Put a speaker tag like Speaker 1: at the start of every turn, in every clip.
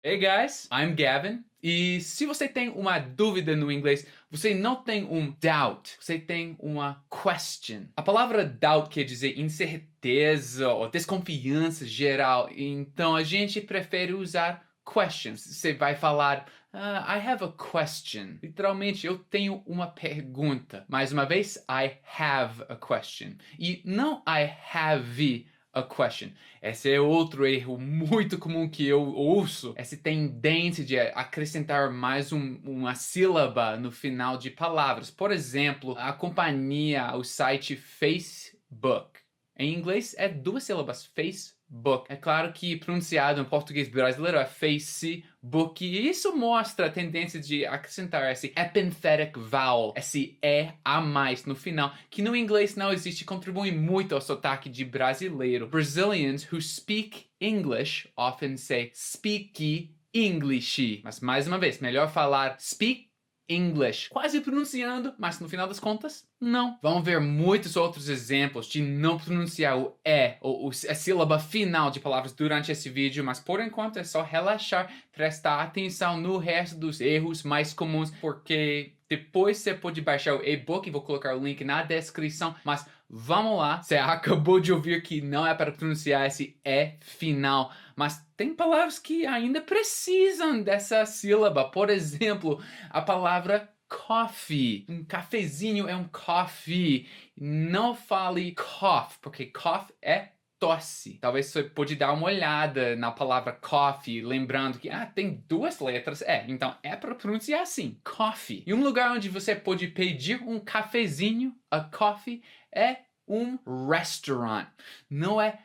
Speaker 1: Hey guys, I'm Gavin. E se você tem uma dúvida no inglês, você não tem um doubt, você tem uma question. A palavra doubt quer dizer incerteza ou desconfiança geral, então a gente prefere usar questions. Você vai falar, I have a question. Literalmente, eu tenho uma pergunta. Mais uma vez, I have a question. E não I have a question. Esse é outro erro muito comum que eu ouço. Essa tendência de acrescentar mais uma sílaba no final de palavras. Por exemplo, a companhia, o site Facebook. Em inglês é duas sílabas, Facebook. É claro que pronunciado em português brasileiro é Facebook, e isso mostra a tendência de acrescentar esse epenthetic vowel, esse E a mais no final, que no inglês não existe, contribui muito ao sotaque de brasileiro. Brazilians who speak English often say speaky English. Mas mais uma vez, melhor falar speak English, quase pronunciando, mas no final das contas, não. Vamos ver muitos outros exemplos de não pronunciar o E ou a sílaba final de palavras durante esse vídeo, mas por enquanto é só relaxar, prestar atenção no resto dos erros mais comuns, porque depois você pode baixar o e-book, vou colocar o link na descrição, mas vamos lá. Você acabou de ouvir que não é para pronunciar esse E final, mas tem palavras que ainda precisam dessa sílaba. Por exemplo, a palavra coffee. Um cafezinho é um coffee. Não fale cough, porque cough é tosse. Talvez você pode dar uma olhada na palavra coffee, lembrando que tem duas letras. Então é para pronunciar assim, coffee. E um lugar onde você pode pedir um cafezinho, a coffee, é um restaurant. Não é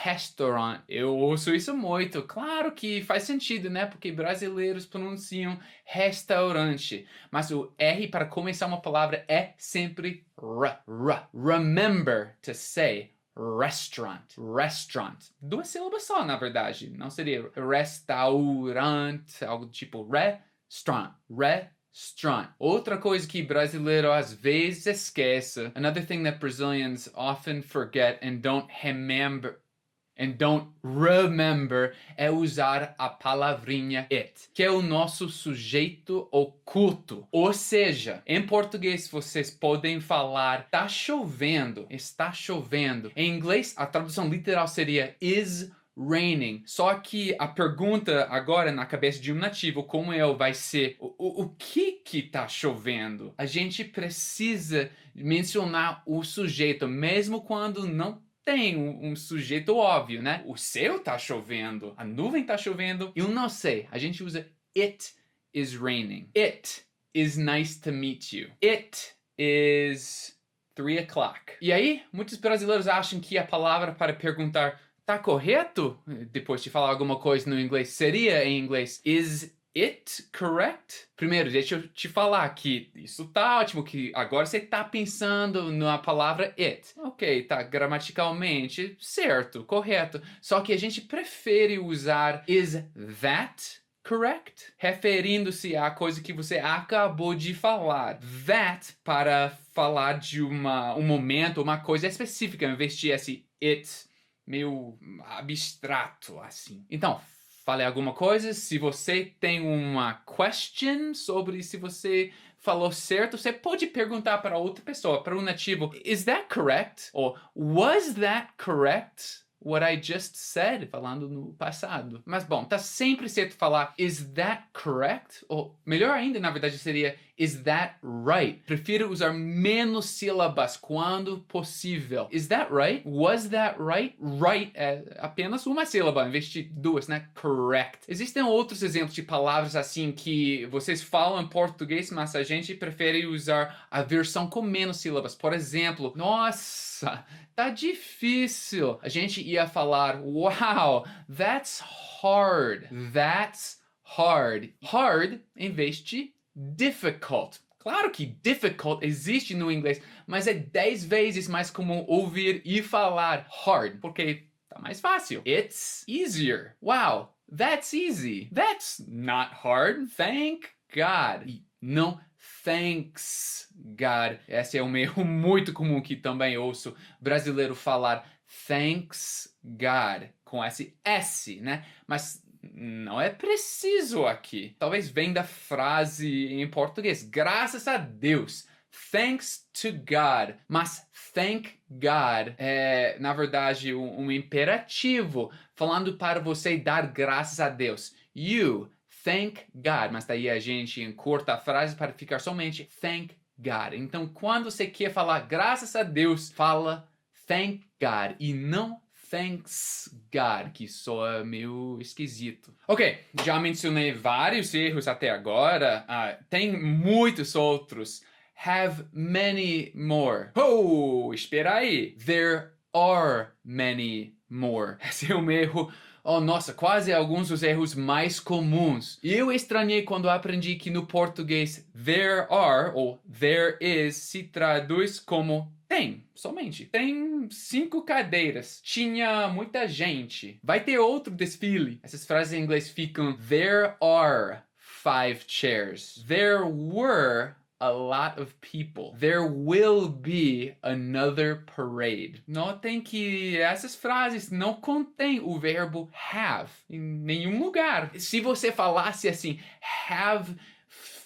Speaker 1: restaurant. Eu ouço isso muito. Claro que faz sentido, né? Porque brasileiros pronunciam restaurante. Mas o R para começar uma palavra é sempre R. Remember to say restaurant. Restaurant. Duas sílabas só, na verdade. Não seria restaurante, algo tipo restaurant. Restaurant. Outra coisa que brasileiro às vezes esquece. Another thing that Brazilians often forget and don't remember é usar a palavrinha it, que é o nosso sujeito oculto. Ou seja, em português vocês podem falar tá chovendo, está chovendo. Em inglês, a tradução literal seria is raining. Só que a pergunta agora na cabeça de um nativo, como eu, vai ser o que tá chovendo? A gente precisa mencionar o sujeito, mesmo quando não tem um sujeito óbvio, né? O céu tá chovendo, a nuvem tá chovendo. Eu não sei. A gente usa it is raining. It is nice to meet you. It is 3 o'clock. E aí, muitos brasileiros acham que a palavra para perguntar tá correto? Depois de falar alguma coisa no inglês, seria em inglês is it correct? Primeiro, deixa eu te falar que isso tá ótimo, que agora você tá pensando na palavra it. Ok, tá gramaticalmente certo, correto. Só que a gente prefere usar is that correct? Referindo-se à coisa que você acabou de falar. That para falar de um momento, uma coisa específica, em vez de esse it meio abstrato, assim. Então, falei alguma coisa? Se você tem uma question sobre se você falou certo, você pode perguntar para outra pessoa, para um nativo, is that correct? Ou was that correct? What I just said, falando no passado. Mas bom, tá sempre certo falar is that correct? Ou melhor ainda, na verdade, seria is that right? Prefiro usar menos sílabas quando possível. Is that right? Was that right? Right é apenas uma sílaba, em vez de duas, né? Correct. Existem outros exemplos de palavras assim que vocês falam em português, mas a gente prefere usar a versão com menos sílabas. Por exemplo, nossa, tá difícil. A gente ia falar, wow, that's hard. That's hard. Hard em vez de difficult. Claro que difficult existe no inglês, mas é 10 vezes mais comum ouvir e falar hard, porque tá mais fácil. It's easier. Wow, that's easy. That's not hard. Thank God. E não thanks God. Esse é um erro muito comum que também ouço brasileiro falar thanks God com esse S, né? Mas não é preciso aqui. Talvez venha da frase em português, graças a Deus. Thanks to God. Mas thank God é, na verdade, um imperativo, falando para você dar graças a Deus. You thank God. Mas daí a gente encurta a frase para ficar somente thank God. Então, quando você quer falar graças a Deus, fala thank God e não thanks God, que soa meio esquisito. Ok, já mencionei vários erros até agora. Tem muitos outros. Have many more. Oh, espera aí. There are many more. Esse é um erro. Oh, nossa, quase alguns dos erros mais comuns. E eu estranhei quando aprendi que no português there are ou there is se traduz como tem, somente. Tem 5 cadeiras. Tinha muita gente. Vai ter outro desfile. Essas frases em inglês ficam there are 5 chairs. There were a lot of people. There will be another parade. Notem que essas frases não contêm o verbo have em nenhum lugar. Se você falasse assim, have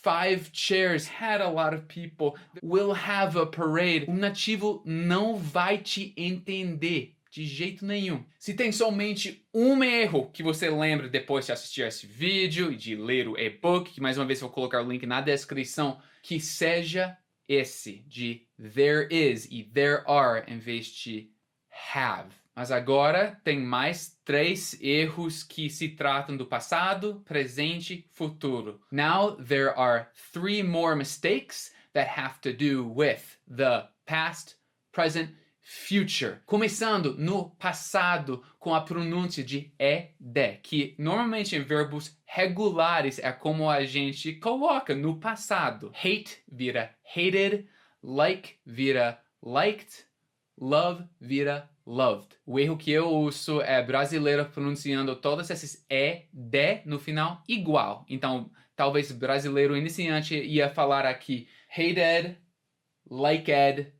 Speaker 1: 5 chairs, had a lot of people, will have a parade, o nativo não vai te entender. De jeito nenhum. Se tem somente um erro que você lembra depois de assistir esse vídeo e de ler o e-book, que mais uma vez eu vou colocar o link na descrição, que seja esse de there is e there are em vez de have. Mas agora tem mais 3 erros que se tratam do passado, presente, futuro. Now there are 3 more mistakes that have to do with the past, present, future. Começando no passado com a pronúncia de ed, que normalmente em verbos regulares é como a gente coloca no passado. Hate vira hated, like vira liked, love vira loved. O erro que eu uso é brasileiro pronunciando todos esses ed no final igual. Então, talvez brasileiro iniciante ia falar aqui hated, liked,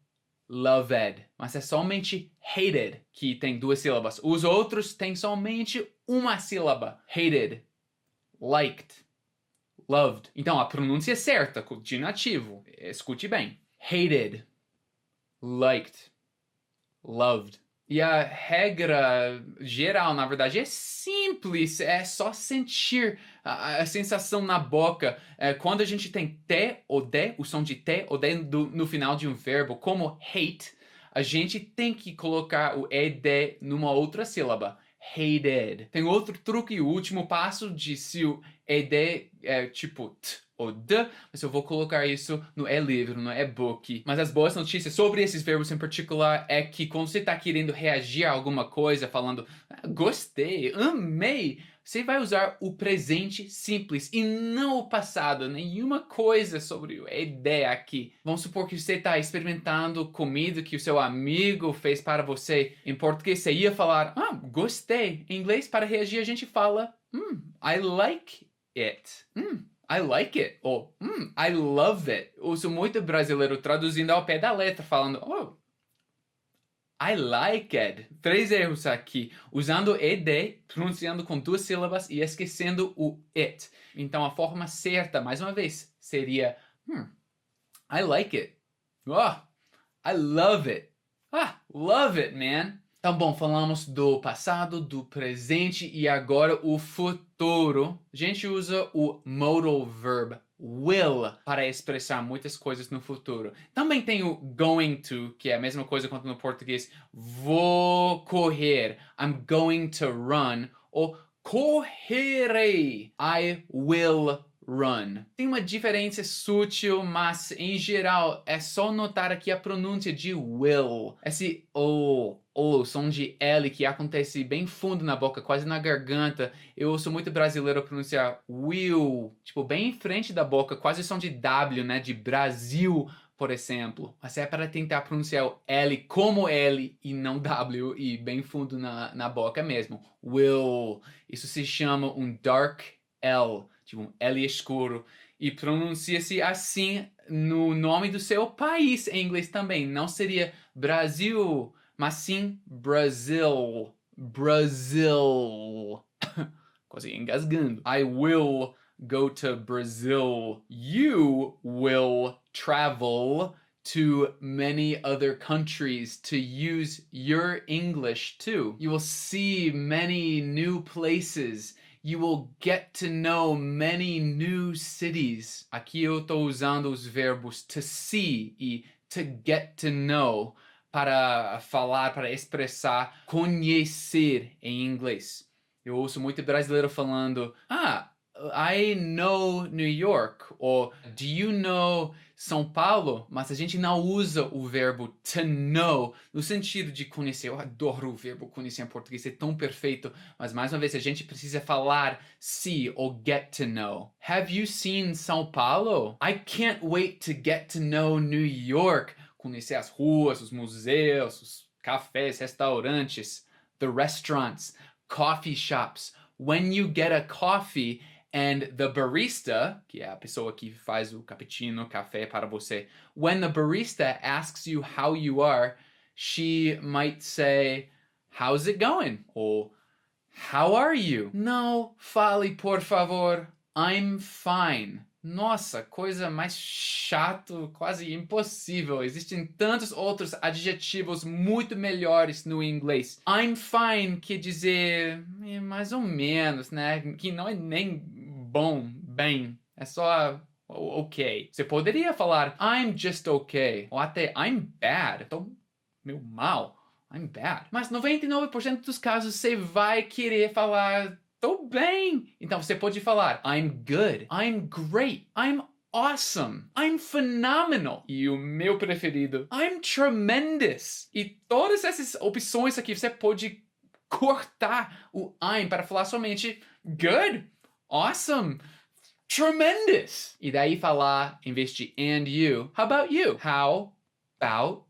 Speaker 1: loved. Mas é somente hated que tem 2 sílabas. Os outros têm somente uma sílaba. Hated, liked, loved. Então a pronúncia é certa, de nativo. Escute bem. Hated, liked, loved. E a regra geral, na verdade, é simples. É só sentir a sensação na boca. Quando a gente tem T ou D, o som de T ou D no final de um verbo, como hate, a gente tem que colocar o ED numa outra sílaba. Hated. Tem outro truque, o último passo de se o ED é tipo T ou D, mas eu vou colocar isso no e-livro, no e-book. Mas as boas notícias sobre esses verbos em particular é que quando você está querendo reagir a alguma coisa, falando gostei, amei, você vai usar o presente simples e não o passado. Nenhuma coisa sobre o ED aqui. Vamos supor que você está experimentando comida que o seu amigo fez para você. Em português você ia falar, gostei. Em inglês, para reagir, a gente fala, I like it. I like it. Ou, I love it. Uso muito brasileiro traduzindo ao pé da letra, falando, I like it. 3 erros aqui. Usando ed, pronunciando com 2 sílabas e esquecendo o it. Então a forma certa, mais uma vez, seria I like it. I love it. Love it, man. Então, bom, falamos do passado, do presente e agora o futuro. A gente usa o modal verb will para expressar muitas coisas no futuro. Também tem o going to, que é a mesma coisa quanto no português. Vou correr. I'm going to run. Ou correrei. I will run. Tem uma diferença sutil, mas em geral é só notar aqui a pronúncia de will. Esse o som de L que acontece bem fundo na boca, quase na garganta. Eu ouço muito brasileiro pronunciar will, tipo bem em frente da boca, quase som de W, né, de Brasil, por exemplo. Mas é para tentar pronunciar o L como L e não W e bem fundo na boca mesmo. Will. Isso se chama um dark L, tipo um L escuro. E pronuncia-se assim no nome do seu país em inglês também. Não seria Brasil, mas sim Brasil. Brasil. quase engasgando. I will go to Brazil. You will travel to many other countries to use your English too. You will see many new places. You will get to know many new cities. Aqui eu estou usando os verbos to see e to get to know para falar, para expressar, conhecer em inglês. Eu ouço muito brasileiro falando, I know New York, ou do you know São Paulo? Mas a gente não usa o verbo to know no sentido de conhecer. Eu adoro o verbo conhecer em português, é tão perfeito. Mas mais uma vez, a gente precisa falar see ou get to know. Have you seen São Paulo? I can't wait to get to know New York. Conhecer as ruas, os museus, os cafés, restaurantes, the restaurants, coffee shops. When you get a coffee and the barista, que é a pessoa que faz o cappuccino, café para você, when the barista asks you how you are, she might say, how's it going? Or, how are you? Não, fale por favor, I'm fine. Nossa, coisa mais chato, quase impossível. Existem tantos outros adjetivos muito melhores no inglês. I'm fine quer dizer mais ou menos, né? Que não é nem bom, bem. É só ok. Você poderia falar I'm just okay. Ou até I'm bad. Tô meio mal. I'm bad. Mas 99% dos casos você vai querer falar tô bem. Então você pode falar I'm good, I'm great, I'm awesome, I'm phenomenal. E o meu preferido, I'm tremendous. E todas essas opções aqui você pode cortar o I'm para falar somente good, awesome, tremendous. E daí falar, em vez de and you, how about you? How about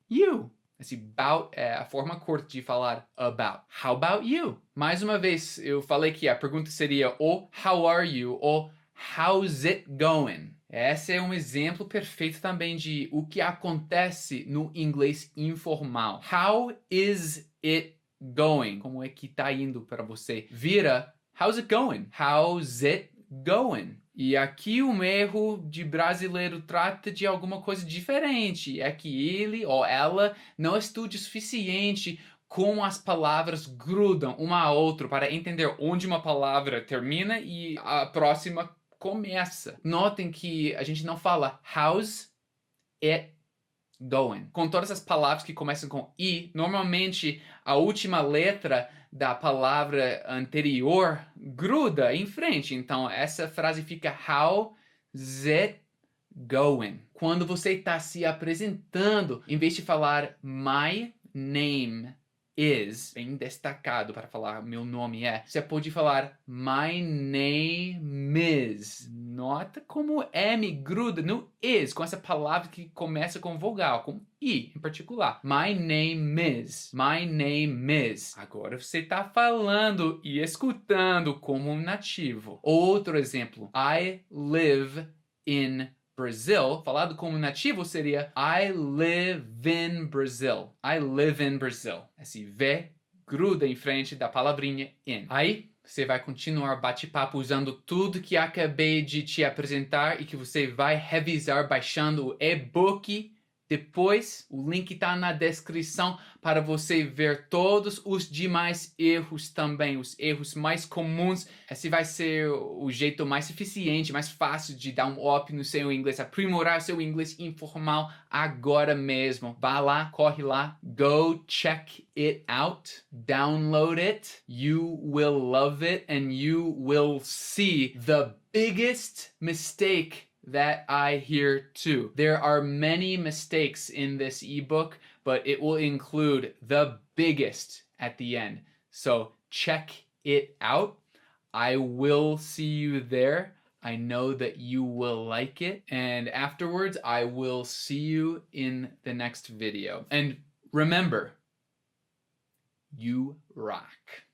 Speaker 1: you? Esse about é a forma curta de falar about. How about you? Mais uma vez, eu falei que a pergunta seria ou how are you ou how's it going? Esse é um exemplo perfeito também de o que acontece no inglês informal. How is it going? Como é que tá indo para você? Vira how's it going? How's it going? E aqui um erro de brasileiro trata de alguma coisa diferente. É que ele ou ela não estude o suficiente como as palavras grudam uma a outra para entender onde uma palavra termina e a próxima começa. Notem que a gente não fala how's it going. Com todas as palavras que começam com I, normalmente a última letra da palavra anterior gruda em frente. Então, essa frase fica how's it going? Quando você está se apresentando, em vez de falar my name is, bem destacado para falar meu nome é, você pode falar my name is. Nota como M gruda no is, com essa palavra que começa com vogal, com I em particular. My name is. My name is. Agora você está falando e escutando como um nativo. Outro exemplo. I live in Brazil, falado como nativo seria I live in Brazil. I live in Brazil. Esse V gruda em frente da palavrinha in. Aí você vai continuar bate-papo usando tudo que acabei de te apresentar e que você vai revisar baixando o e-book. Depois, o link está na descrição para você ver todos os demais erros também, os erros mais comuns. Esse vai ser o jeito mais eficiente, mais fácil de dar um up no seu inglês, aprimorar seu inglês informal agora mesmo. Vá lá, corre lá, go check it out, download it. You will love it and you will see the biggest mistake that I hear too. There are many mistakes in this ebook, but it will include the biggest at the end. So check it out. I will see you there. I know that you will like it. And afterwards, I will see you in the next video. And remember, you rock.